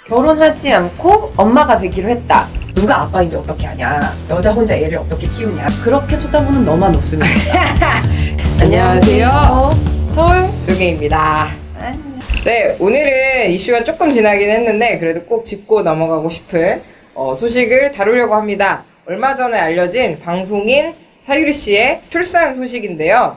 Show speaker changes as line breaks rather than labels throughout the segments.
결혼하지 않고 엄마가 되기로 했다. 누가 아빠인지 어떻게 아냐? 여자 혼자 애를 어떻게 키우냐? 그렇게 쳐다보는 너만 없으면 된다.
안녕하세요.
서울
수기입니다. 네, 오늘은 이슈가 조금 지나긴 했는데 그래도 꼭 짚고 넘어가고 싶은 소식을 다루려고 합니다. 얼마 전에 알려진 방송인 사유리 씨의 출산 소식인데요.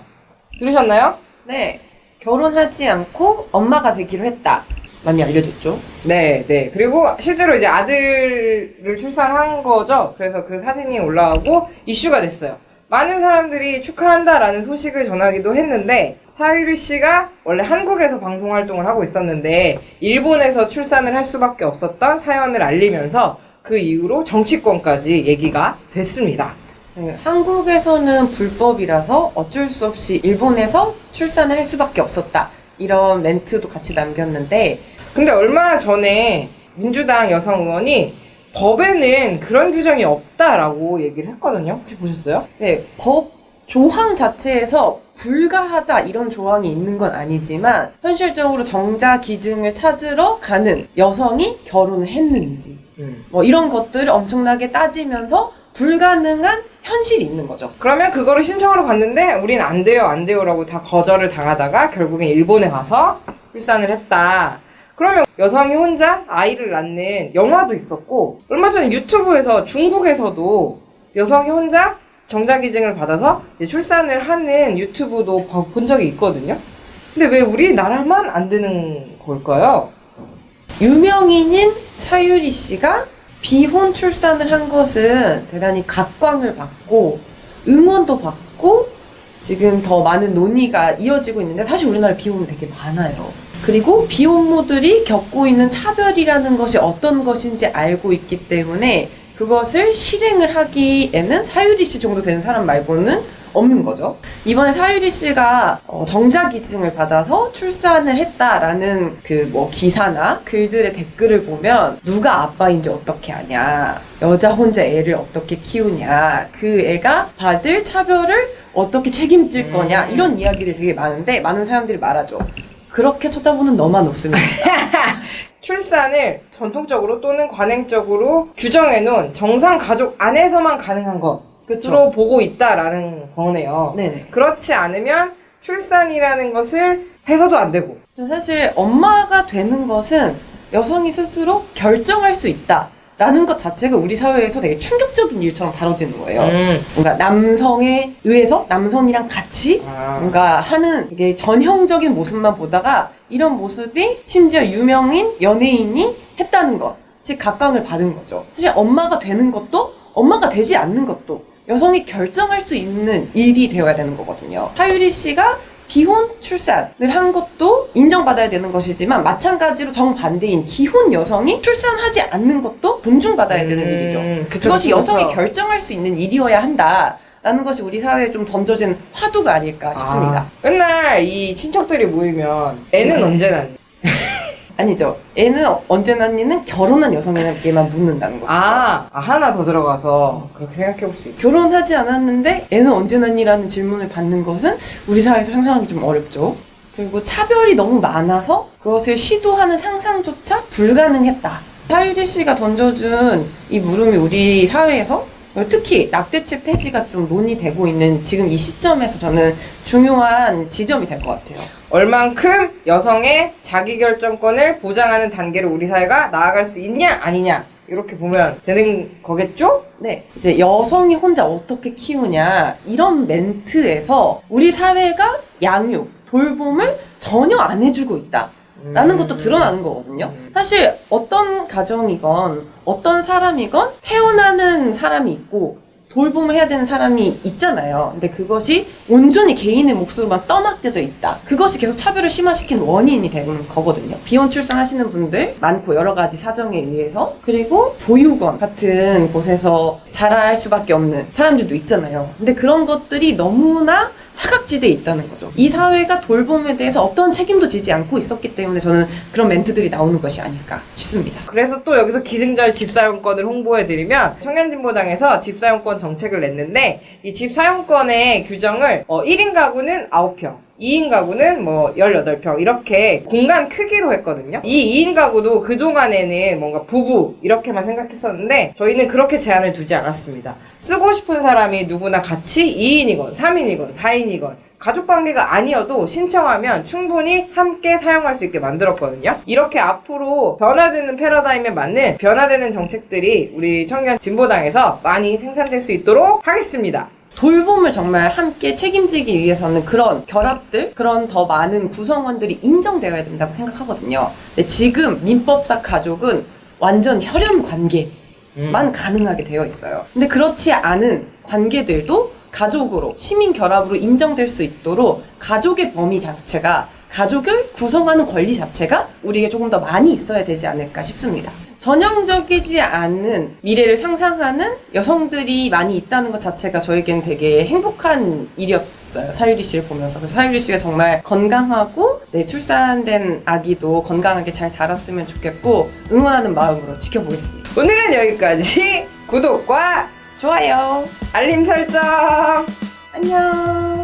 들으셨나요?
네, 결혼하지 않고 엄마가 되기로 했다. 많이 알려졌죠?
네. 그리고 실제로 이제 아들을 출산한 거죠. 그래서 그 사진이 올라오고 이슈가 됐어요. 많은 사람들이 축하한다라는 소식을 전하기도 했는데 사유리 씨가 원래 한국에서 방송 활동을 하고 있었는데 일본에서 출산을 할 수밖에 없었던 사연을 알리면서 그 이후로 정치권까지 얘기가 됐습니다.
네, 한국에서는 불법이라서 어쩔 수 없이 일본에서 출산을 할 수밖에 없었다. 이런 멘트도 같이 남겼는데
근데 얼마 전에 민주당 여성 의원이 법에는 그런 규정이 없다라고 얘기를 했거든요. 혹시 보셨어요?
네, 법 조항 자체에서 불가하다 이런 조항이 있는 건 아니지만 현실적으로 정자 기증을 찾으러 가는 여성이 결혼을 했는지 뭐 이런 것들을 엄청나게 따지면서 불가능한 현실이 있는 거죠.
그러면 그거를 신청하러 갔는데 우린 안 돼요라고 다 거절을 당하다가 결국엔 일본에 가서 출산을 했다. 그러면 여성이 혼자 아이를 낳는 영화도 있었고 얼마 전에 유튜브에서 중국에서도 여성이 혼자 정자기증을 받아서 이제 출산을 하는 유튜브도 본 적이 있거든요. 근데 왜 우리나라만 안 되는 걸까요?
유명인인 사유리 씨가 비혼 출산을 한 것은 대단히 각광을 받고 응원도 받고 지금 더 많은 논의가 이어지고 있는데 사실 우리나라 비혼은 되게 많아요. 그리고 비혼모들이 겪고 있는 차별이라는 것이 어떤 것인지 알고 있기 때문에 그것을 실행을 하기에는 사유리 씨 정도 되는 사람 말고는 없는 거죠. 이번에 사유리 씨가 정자기증을 받아서 출산을 했다라는 그 기사나 글들의 댓글을 보면 누가 아빠인지 어떻게 아냐, 여자 혼자 애를 어떻게 키우냐, 그 애가 받을 차별을 어떻게 책임질 거냐 이런 이야기들이 되게 많은데 많은 사람들이 말하죠. 그렇게 쳐다보는 너만 없으면 된다.
출산을 전통적으로 또는 관행적으로 규정해놓은 정상 가족 안에서만 가능한 것으로 보고 있다라는 거네요.
네네.
그렇지 않으면 출산이라는 것을 해서도 안 되고.
사실 엄마가 되는 것은 여성이 스스로 결정할 수 있다라는 것 자체가 우리 사회에서 되게 충격적인 일처럼 다뤄지는 거예요. 뭔가 남성에 의해서 남성이랑 같이 뭔가 하는 되게 전형적인 모습만 보다가 이런 모습이 심지어 유명인 연예인이 했다는 것이 각광을 받은 거죠. 사실 엄마가 되는 것도 엄마가 되지 않는 것도 여성이 결정할 수 있는 일이 되어야 되는 거거든요. 사유리 씨가 비혼 출산을 한 것도 인정받아야 되는 것이지만 마찬가지로 정반대인 기혼 여성이 출산하지 않는 것도 존중받아야 되는 일이죠. 그것이 여성이 결정할 수 있는 일이어야 한다라는 것이 우리 사회에 좀 던져진 화두가 아닐까 싶습니다.
맨날 이 친척들이 모이면 애는 언제 낳니?
아니죠. 애는 언제 낳니는 결혼한 여성에게만 묻는다는 거죠.
하나 더 들어가서 그렇게 생각해 볼 수 있죠.
결혼하지 않았는데 애는 언제 낳니라는 질문을 받는 것은 우리 사회에서 상상하기 좀 어렵죠. 그리고 차별이 너무 많아서 그것을 시도하는 상상조차 불가능했다. 사유리 씨가 던져준 이 물음이 우리 사회에서 특히 낙태죄 폐지가 좀 논의되고 있는 지금 이 시점에서 저는 중요한 지점이 될 것 같아요.
얼만큼 여성의 자기결정권을 보장하는 단계로 우리 사회가 나아갈 수 있냐 아니냐 이렇게 보면 되는 거겠죠?
네, 이제 여성이 혼자 어떻게 키우냐 이런 멘트에서 우리 사회가 양육, 돌봄을 전혀 안 해주고 있다 라는 것도 드러나는 거거든요. 사실 어떤 가정이건 어떤 사람이건 태어나는 사람이 있고 돌봄을 해야 되는 사람이 있잖아요. 근데 그것이 온전히 개인의 몫으로만 떠맡겨져 있다. 그것이 계속 차별을 심화시킨 원인이 되는 거거든요. 비혼 출산하시는 분들 많고 여러 가지 사정에 의해서, 그리고 보육원 같은 곳에서 자랄 수밖에 없는 사람들도 있잖아요. 근데 그런 것들이 너무나 사각지대에 있다는 거죠. 이 사회가 돌봄에 대해서 어떤 책임도 지지 않고 있었기 때문에 저는 그런 멘트들이 나오는 것이 아닐까 싶습니다.
그래서 또 여기서 기승전 집사용권을 홍보해드리면 청년진보당에서 집사용권 정책을 냈는데 이 집사용권의 규정을 1인 가구는 9평, 2인 가구는 뭐 18평 이렇게 공간 크기로 했거든요. 이 2인 가구도 그동안에는 뭔가 부부 이렇게만 생각했었는데 저희는 그렇게 제한을 두지 않았습니다. 쓰고 싶은 사람이 누구나 같이 2인이건 3인이건 4인이건 가족관계가 아니어도 신청하면 충분히 함께 사용할 수 있게 만들었거든요. 이렇게 앞으로 변화되는 패러다임에 맞는 변화되는 정책들이 우리 청년 진보당에서 많이 생산될 수 있도록 하겠습니다.
돌봄을 정말 함께 책임지기 위해서는 그런 결합들, 그런 더 많은 구성원들이 인정되어야 된다고 생각하거든요. 근데 지금 민법상 가족은 완전 혈연 관계만 가능하게 되어 있어요. 근데 그렇지 않은 관계들도 가족으로, 시민 결합으로 인정될 수 있도록 가족의 범위 자체가, 가족을 구성하는 권리 자체가 우리에게 조금 더 많이 있어야 되지 않을까 싶습니다. 전형적이지 않은 미래를 상상하는 여성들이 많이 있다는 것 자체가 저에겐 되게 행복한 일이었어요. 사유리 씨를 보면서. 그래서 사유리 씨가 정말 건강하고 출산된 아기도 건강하게 잘 자랐으면 좋겠고 응원하는 마음으로 지켜보겠습니다.
오늘은 여기까지. 구독과
좋아요.
알림 설정.
안녕.